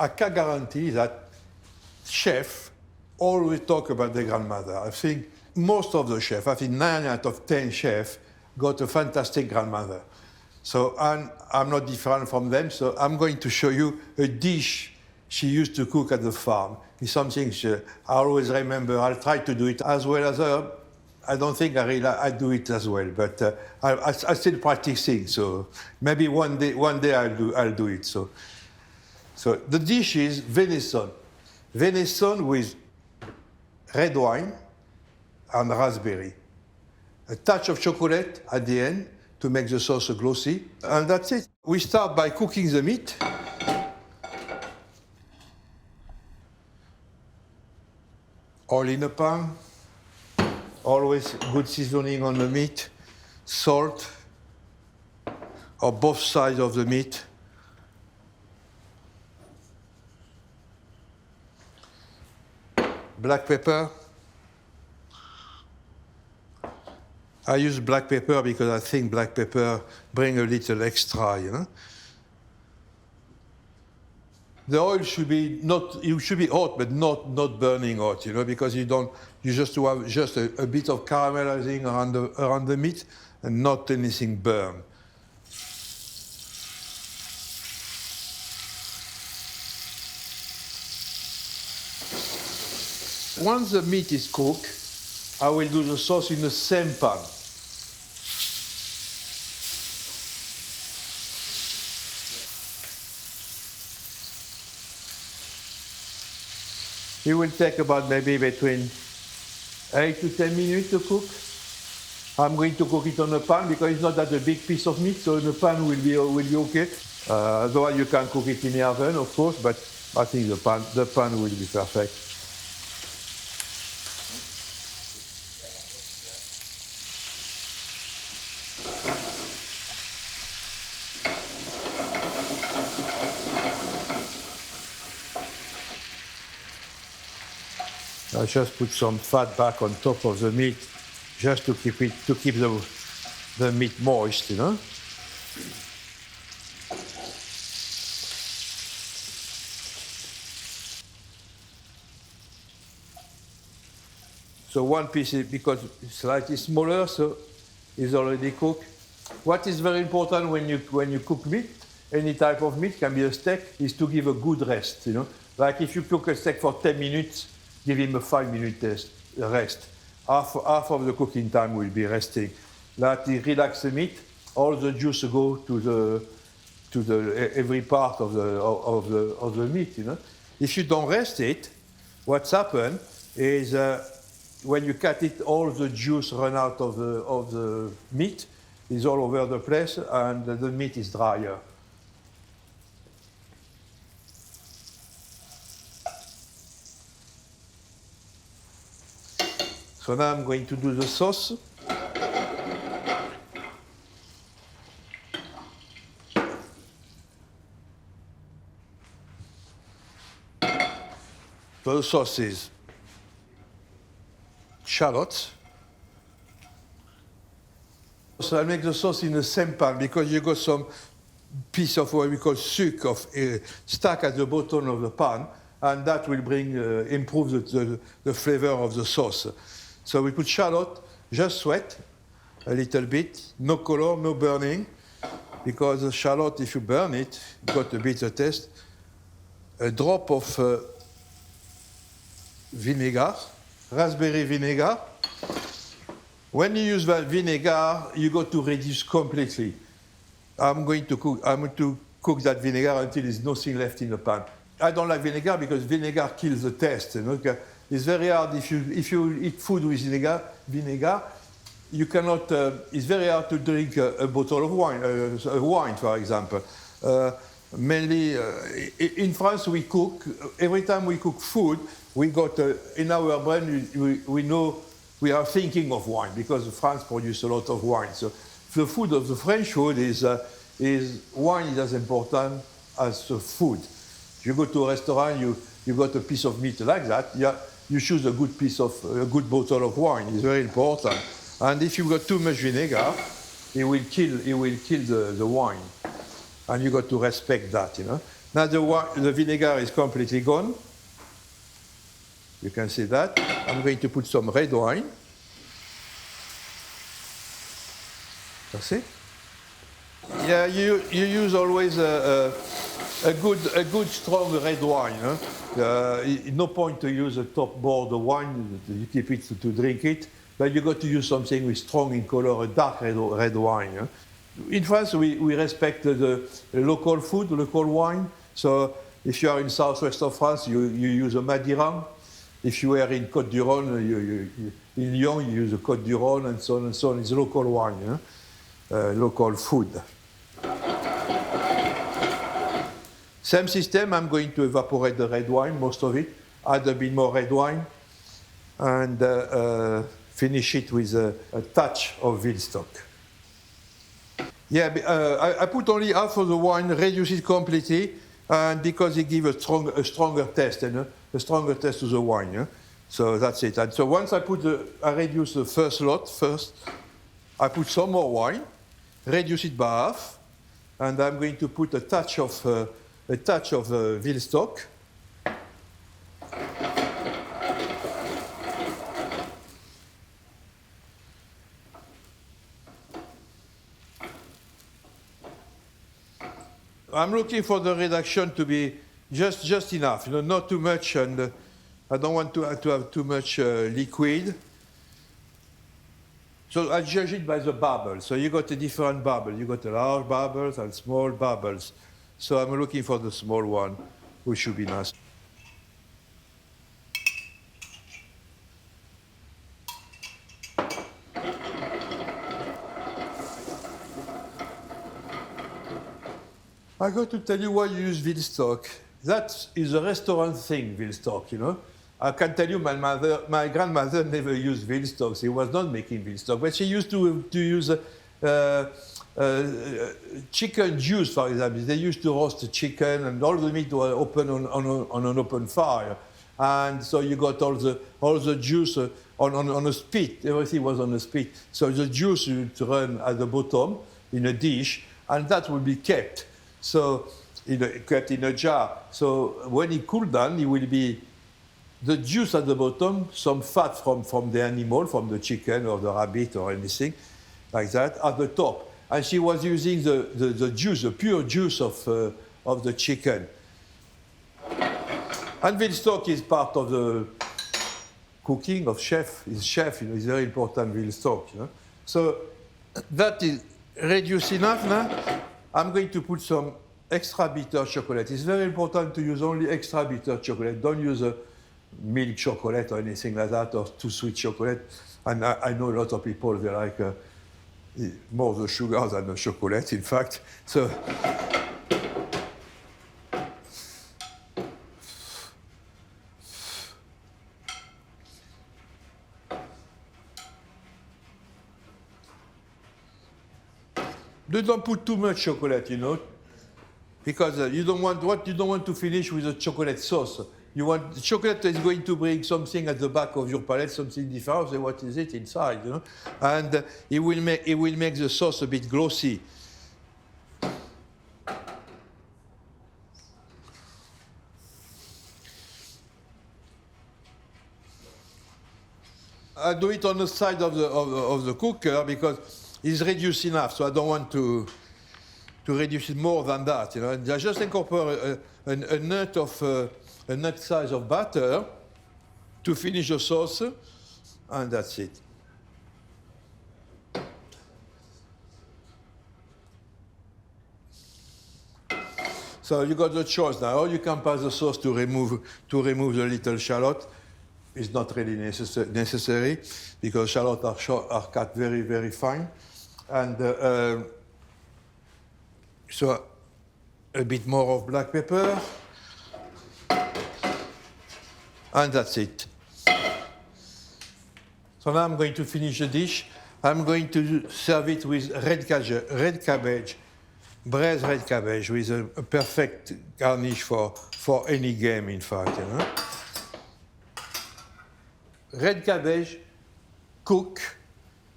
I can guarantee that chefs always talk about their grandmother. I think most of the chefs, I think 9 out of 10 chefs, got a fantastic grandmother. So I'm not different from them, so I'm going to show you a dish she used to cook at the farm. It's something I always remember. I'll try to do it as well as her. I don't think I do it as well, but I'm still practicing. So maybe one day I'll do it. So the dish is venison. Venison with red wine and raspberry. A touch of chocolate at the end to make the sauce glossy. And that's it. We start by cooking the meat. Oil in a pan. Always good seasoning on the meat. Salt on both sides of the meat. Black pepper. I use black pepper because I think black pepper brings a little extra, you know. The oil should be hot, but not burning hot, you know, because you just have just a bit of caramelizing around the meat and not anything burned. Once the meat is cooked, I will do the sauce in the same pan. It will take about maybe between 8 to 10 minutes to cook. I'm going to cook it on the pan because it's not that a big piece of meat, so the pan will be okay. Otherwise, you can cook it in the oven, of course, but I think the pan will be perfect. I just put some fat back on top of the meat, just to keep the meat moist, you know. So one piece, because it's slightly smaller, so it's already cooked. What is very important when you cook meat, any type of meat, can be a steak, is to give a good rest, you know. Like if you cook a steak for 10 minutes, give him a 5-minute rest. Half of the cooking time will be resting. That he relax the meat, all the juice go to every part of the meat. You know, if you don't rest it, what's happened is when you cut it, all the juice run out of the meat, is all over the place, and the meat is drier. So now I'm going to do the sauce. So the sauce is shallots. So I make the sauce in the same pan because you got some piece of what we call suc stuck at the bottom of the pan, and that will improve the flavor of the sauce. So we put shallot, just sweat a little bit, no color, no burning, because the shallot, if you burn it, you got a bitter taste. A drop of vinegar, raspberry vinegar. When you use that vinegar, you got to reduce completely. I'm going to cook that vinegar until there's nothing left in the pan. I don't like vinegar because vinegar kills the taste. You know? It's very hard if you eat food with vinegar. You cannot. It's very hard to drink a bottle of wine, for example. Mainly in France, we cook. Every time we cook food, we got in our brain. We know we are thinking of wine because France produces a lot of wine. So the food of the French food is wine is as important as the food. You go to a restaurant, you got a piece of meat like that. You choose a good bottle of wine. It's very important. And if you got too much vinegar, it will kill the wine. And you got to respect that, you know. Now the vinegar is completely gone. You can see that. I'm going to put some red wine. That's it. Yeah, you use always a good strong red wine. Huh? No point to use a top border wine. You keep it to drink it, but you got to use something with strong in color, a dark red wine. Huh? In France, we respect the local food, local wine. So if you are in southwest of France, you use a Madeira. If you are in Côte du Rhône, in Lyon, you use a Côte du Rhône, and so on and so on. It's local wine, local food. Same system, I'm going to evaporate the red wine, most of it, add a bit more red wine, and finish it with a touch of veal stock. Yeah, I put only half of the wine, reduce it completely, and because it gives a stronger taste, a stronger taste to the wine. Yeah? So that's it. And so once I reduce the first lot first, I put some more wine, reduce it by half, and I'm going to put a touch of veal stock. I'm looking for the reduction to be just enough, not too much, and I don't want to have too much liquid. So I judge it by the bubbles. So you got a different bubble. You got large bubbles and small bubbles. So I'm looking for the small one, which should be nice. I got to tell you why you use veal stock. That is a restaurant thing, veal stock, I can tell you my grandmother never used veal stock. She was not making veal stock, but she used to use chicken juice, for example. They used to roast the chicken, and all the meat was open on an open fire. And so you got all the juice on a spit. Everything was on a spit. So the juice would run at the bottom in a dish, and that would be kept. So kept in a jar. So when it cooled down, it will be the juice at the bottom, some fat from the animal, from the chicken or the rabbit or anything like that, at the top. And she was using the juice, the pure juice of the chicken. And veal stock is part of the cooking of chef. It's very important, veal stock. So that is reduced enough now. I'm going to put some extra bitter chocolate. It's very important to use only extra bitter chocolate. Don't use a milk chocolate or anything like that, or too sweet chocolate. And I know a lot of people, they like more the sugar than the chocolate, in fact. So don't put too much chocolate, because you don't want to finish with a chocolate sauce. You want the chocolate is going to bring something at the back of your palate, something different. So what is it inside, And it will make the sauce a bit glossy. I do it on the side of the cooker because it's reduced enough, so I don't want to reduce it more than that. And I just incorporate a nut size of butter to finish the sauce, and that's it. So you got the choice now. Or you can pass the sauce to remove the little shallot. It's not really necessary because shallots are cut very, very fine. And so a bit more of black pepper. And that's it. So now I'm going to finish the dish. I'm going to serve it with red cabbage, braised red cabbage, with a perfect garnish for any game, in fact. Red cabbage, cook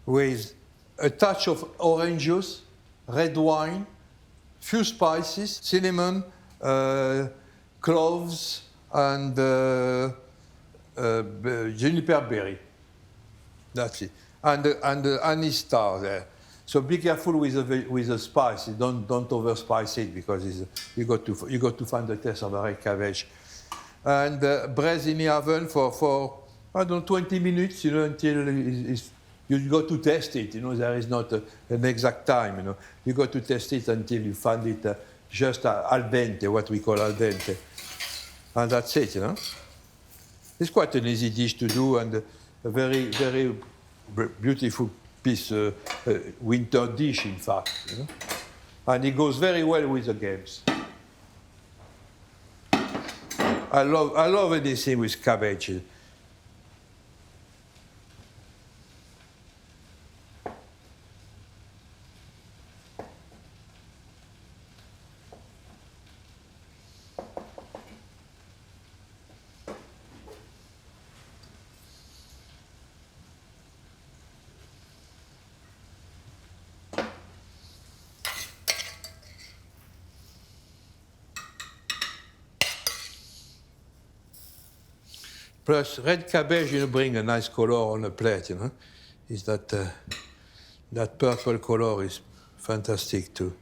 with a touch of orange juice, red wine, few spices, cinnamon, cloves, and juniper berry. That's it. And the anise star there. So be careful with the spice. Don't overspice it because you got to find the taste of the red cabbage. And braise in the oven for I don't know 20 minutes. You know, until you got to test it. You know, there is not an exact time. You know, you got to test it until you find it just al dente, what we call al dente, and that's it. You know, it's quite an easy dish to do and a very beautiful piece, winter dish, in fact. You know? And it goes very well with the games. I love anything with cabbage. Plus, red cabbage, you know, bring a nice color on a plate, you know. Is that purple color is fantastic too.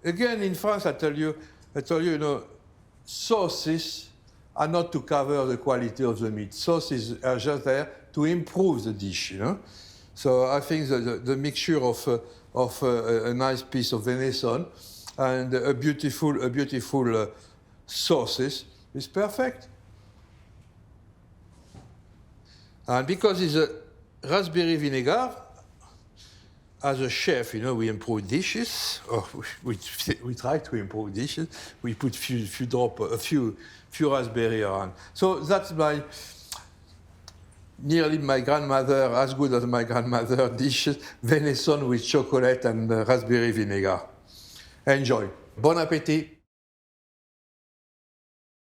Again, in France, I tell you, you know, sauces are not to cover the quality of the meat. Sauces are just there to improve the dish, you know. So I think the mixture of a nice piece of venison and a beautiful sauces is perfect. And because it's a raspberry vinegar, as a chef, you know, we improve dishes, or we try to improve dishes. We put a few raspberry on. So that's nearly my grandmother, as good as my grandmother dishes, venison with chocolate and raspberry vinegar. Enjoy. Bon appétit.